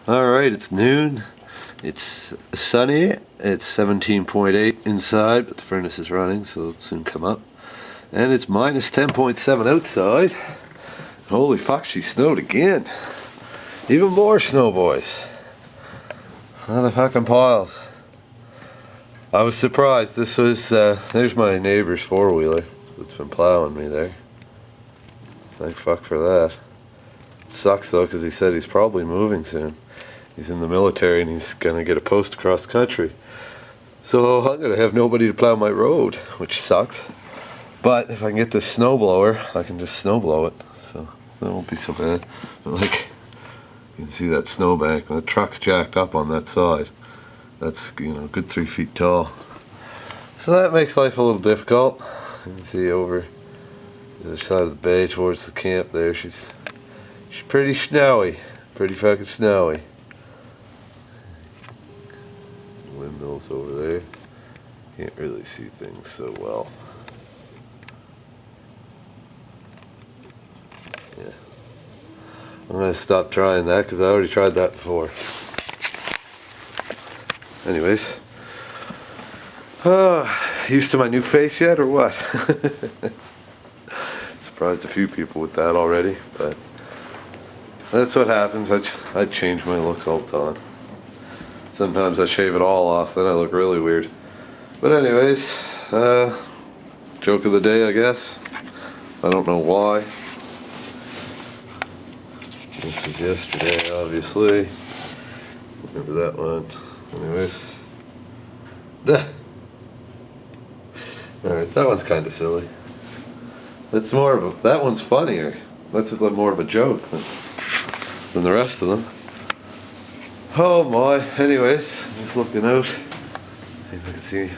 Alright, it's noon. It's sunny. It's 17.8 inside, but the furnace is running, so it'll soon come up. And it's minus 10.7 outside. Holy fuck, she snowed again. Even more snow, boys. Another fucking piles. I was surprised. This was, there's my neighbor's four-wheeler that's been plowing me there. Thank fuck for that. Sucks though, because he said he's probably moving soon. He's in the military and he's gonna get a post across the country. So I'm gonna have nobody to plow my road, which sucks. But if I can get this snowblower, I can just snowblow it. So that won't be so bad. But like, you can see that snowbank. The truck's jacked up on that side. That's, you know, a good 3 feet tall. So that makes life a little difficult. You can see over the other side of the bay towards the camp there. She's pretty snowy. Pretty fucking snowy. Windmills over there. Can't really see things so well. Yeah. I'm gonna stop trying that because I already tried that before. Anyways. Used to my new face yet or what? Surprised a few people with that already, but that's what happens. I change my looks all the time. Sometimes I shave it all off, then I look really weird. But anyways, joke of the day, I guess. I don't know why. This was yesterday, obviously. Remember that one. Anyways. Alright, that one's kind of silly. That's more of a, that one's funnier. That's more of a joke than the rest of them. Oh my, anyways, just looking out. See if I can see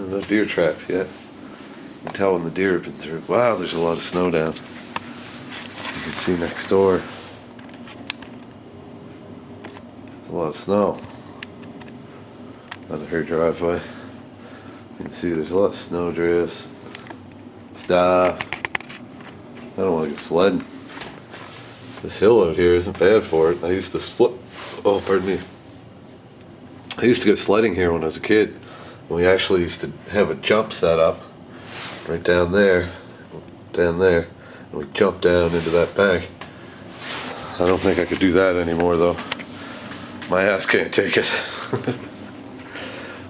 no deer tracks yet. You can tell when the deer have been through. Wow, there's a lot of snow down. You can see next door. It's a lot of snow on her driveway. You can see there's a lot of snow drifts, stuff. I don't want to go sledding. This hill out here isn't bad for it. I used to slip. Oh, pardon me. I used to go sledding here when I was a kid. We actually used to have a jump set up right down there, and we jumped down into that bank. I don't think I could do that anymore though. My ass can't take it.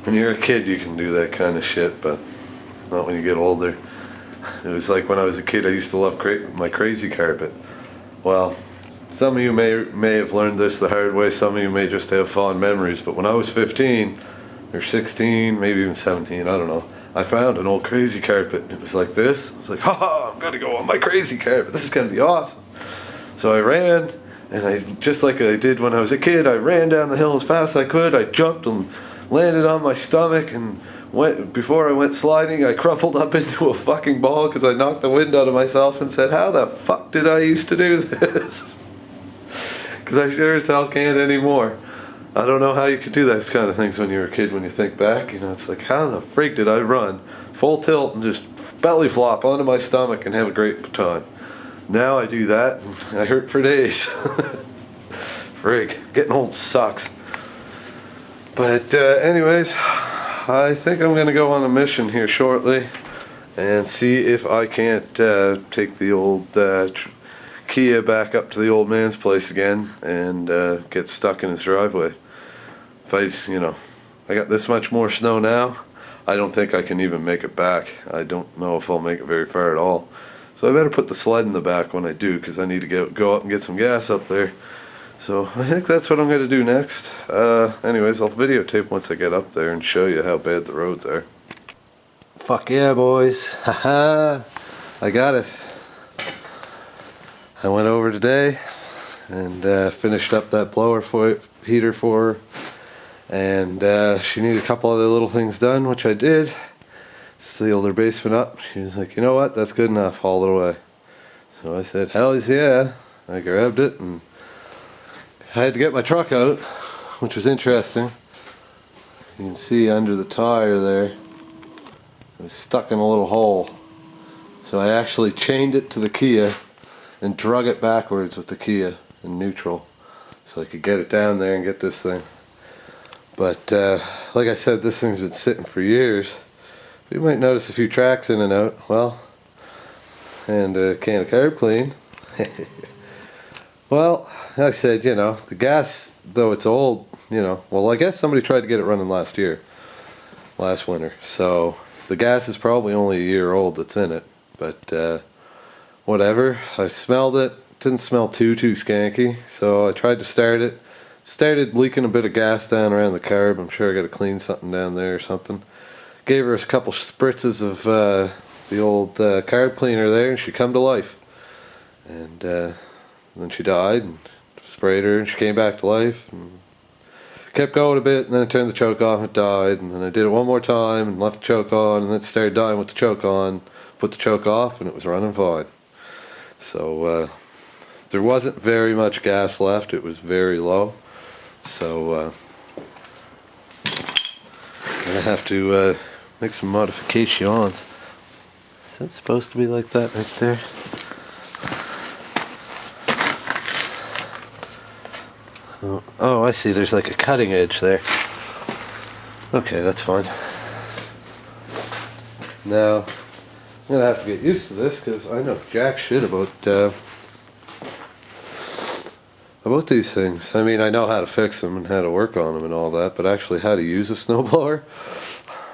When you're a kid you can do that kind of shit, but not when you get older. It was like when I was a kid I used to love my crazy carpet. Well, some of you may have learned this the hard way, some of you may just have fond memories, but when I was 15 or 16, maybe even 17, I don't know, I found an old crazy carpet. It was like this. I was like, haha, I'm gonna go on my crazy carpet. This is gonna be awesome. So I ran, and just like I did when I was a kid, I ran down the hill as fast as I could. I jumped and landed on my stomach, and before I went sliding, I crumpled up into a fucking ball because I knocked the wind out of myself and said, how the fuck did I used to do this? Because I sure as hell can't anymore. I don't know how you could do those kind of things when you were a kid. When you think back, you know, it's like, how the freak did I run full tilt and just belly flop onto my stomach and have a great time? Now I do that and I hurt for days. Freak, getting old sucks. But anyways, I think I'm going to go on a mission here shortly and see if I can't take the old Kia back up to the old man's place again and get stuck in his driveway. If I got this much more snow now, I don't think I can even make it back. I don't know if I'll make it very far at all. So I better put the sled in the back when I do, because I need to go up and get some gas up there. So I think that's what I'm going to do next. Anyways, I'll videotape once I get up there and show you how bad the roads are. Fuck yeah, boys. Haha. I got it. I went over today and finished up that blower heater for her. And she needed a couple other little things done, which I did. Sealed her basement up. She was like, you know what, that's good enough, haul it away. So I said, hell yeah. I grabbed it and I had to get my truck out, which was interesting. You can see under the tire there, it was stuck in a little hole. So I actually chained it to the Kia and drug it backwards with the Kia in neutral. so I could get it down there and get this thing. But like I said, this thing's been sitting for years. You might notice a few tracks in and out. Well, and a can of carb clean. Well, I said, you know, the gas, though it's old, you know, well, I guess somebody tried to get it running last winter. So the gas is probably only a year old that's in it. But whatever. I smelled it. Didn't smell too skanky. So I tried to start it. Started leaking a bit of gas down around the carb. I'm sure I got to clean something down there or something. Gave her a couple spritzes of the old carb cleaner there, and she come to life. And then she died, and sprayed her, and she came back to life. And kept going a bit, and then I turned the choke off, and it died. And then I did it one more time, and left the choke on, and then it started dying with the choke on. Put the choke off, and it was running fine. So there wasn't very much gas left. It was very low. So I'm going to have to make some modifications. Is that supposed to be like that right there? Oh, I see. There's like a cutting edge there. Okay, that's fine. Now, I'm going to have to get used to this because I know jack shit about these things. I mean, I know how to fix them and how to work on them and all that, but actually how to use a snowblower,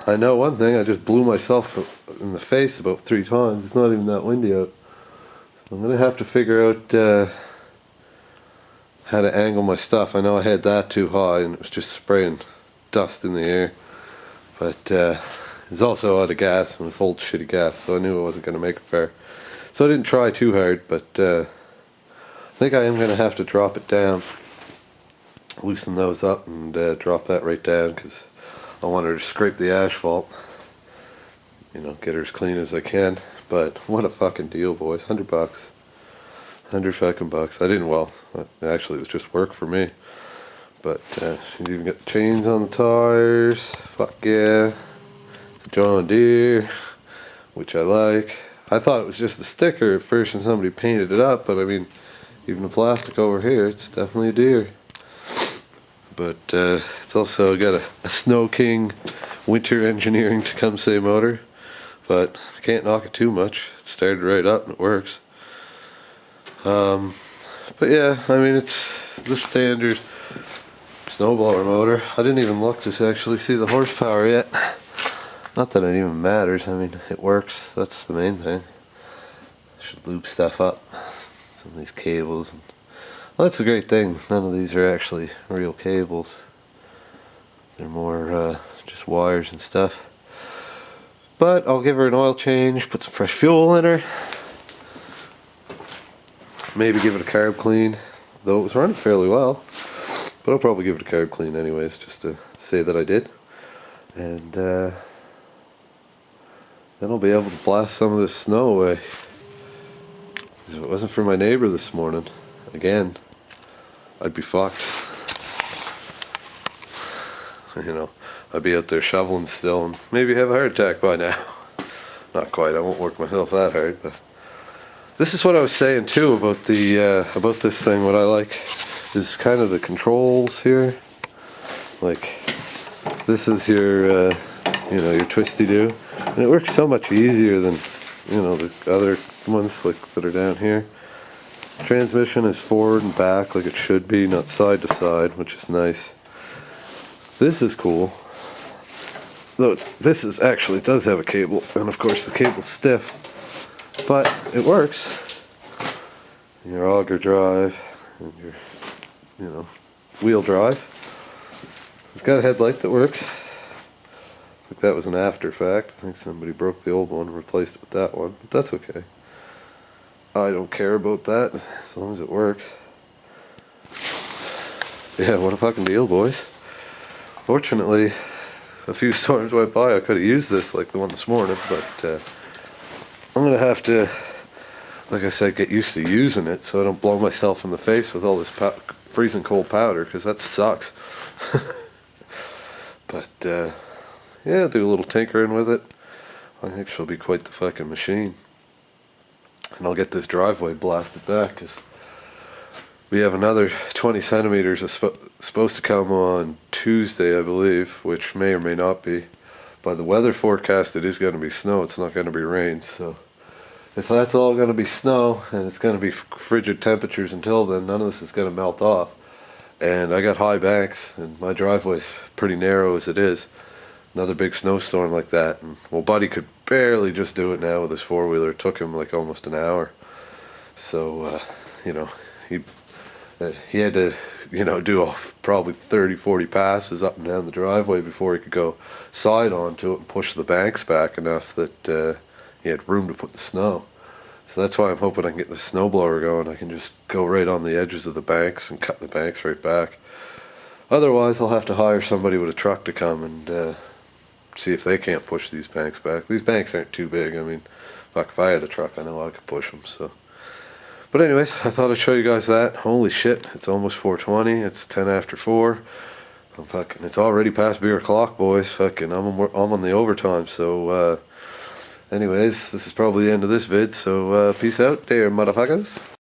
I know one thing. I just blew myself in the face about 3 times. It's not even that windy out. So I'm going to have to figure out how to angle my stuff. I know I had that too high and it was just spraying dust in the air. But it was also out of gas, and it was old shitty gas, so I knew I wasn't going to make it fair. So I didn't try too hard, but I think I am going to have to drop it down, loosen those up, and drop that right down, because I want her to scrape the asphalt, you know, get her as clean as I can. But what a fucking deal, boys. $100. 100 fucking bucks. I didn't, well, actually it was just work for me. But she's even got the chains on the tires. Fuck yeah. It's a John Deere, which I like. I thought it was just a sticker at first and somebody painted it up, but I mean, even the plastic over here, it's definitely a Deere. But it's also got a Snow King Winter Engineering Tecumseh motor, but I can't knock it too much. It started right up and it works. But yeah, I mean, it's the standard snowblower motor. I didn't even look to actually see the horsepower yet. Not that it even matters. I mean, it works. That's the main thing. I should lube stuff up. Some of these cables. Well, that's the great thing. None of these are actually real cables. They're more just wires and stuff. But I'll give her an oil change, put some fresh fuel in her. Maybe give it a carb clean, though it was running fairly well. But I'll probably give it a carb clean anyways, just to say that I did. And then I'll be able to blast some of this snow away. If it wasn't for my neighbor this morning, again, I'd be fucked. You know, I'd be out there shoveling still and maybe have a heart attack by now. Not quite, I won't work myself that hard, but this is what I was saying too about the about this thing. What I like is kind of the controls here. Like, this is your you know, your twisty-do, and it works so much easier than, you know, the other ones like that are down here. Transmission is forward and back like it should be, not side to side, which is nice. This is cool, though this is actually, it does have a cable, and of course the cable's stiff. But it works. Your auger drive and your, you know, wheel drive. It's got a headlight that works. I think that was an after fact. I think somebody broke the old one and replaced it with that one, but that's okay. I don't care about that as long as it works. Yeah, what a fucking deal, boys. Fortunately, a few storms went by. I could have used this like the one this morning, but I'm going to have to, like I said, get used to using it so I don't blow myself in the face with all this freezing cold powder, because that sucks. But, yeah, do a little tinkering with it. I think she'll be quite the fucking machine. And I'll get this driveway blasted back, because We have another 20 centimeters supposed to come on Tuesday, I believe, which may or may not be. By the weather forecast, it is going to be snow. It's not going to be rain. So if that's all going to be snow and it's going to be frigid temperatures until then, none of this is going to melt off. And I got high banks, and my driveway's pretty narrow as it is. Another big snowstorm like that, and well, Buddy could barely just do it now with his four-wheeler. It took him like almost an hour. So, you know, he had to, do probably 30, 40 passes up and down the driveway before he could go side onto it and push the banks back enough that he had room to put the snow. So that's why I'm hoping I can get the snowblower going. I can just go right on the edges of the banks and cut the banks right back. Otherwise, I'll have to hire somebody with a truck to come and see if they can't push these banks back. These banks aren't too big. I mean, fuck, if I had a truck, I know I could push them. So, but anyways, I thought I'd show you guys that. Holy shit, it's almost 4:20. It's 10 after 4. It's already past beer o'clock, boys. Fucking, I'm on the overtime. So, anyways, this is probably the end of this vid. So, peace out there, motherfuckers.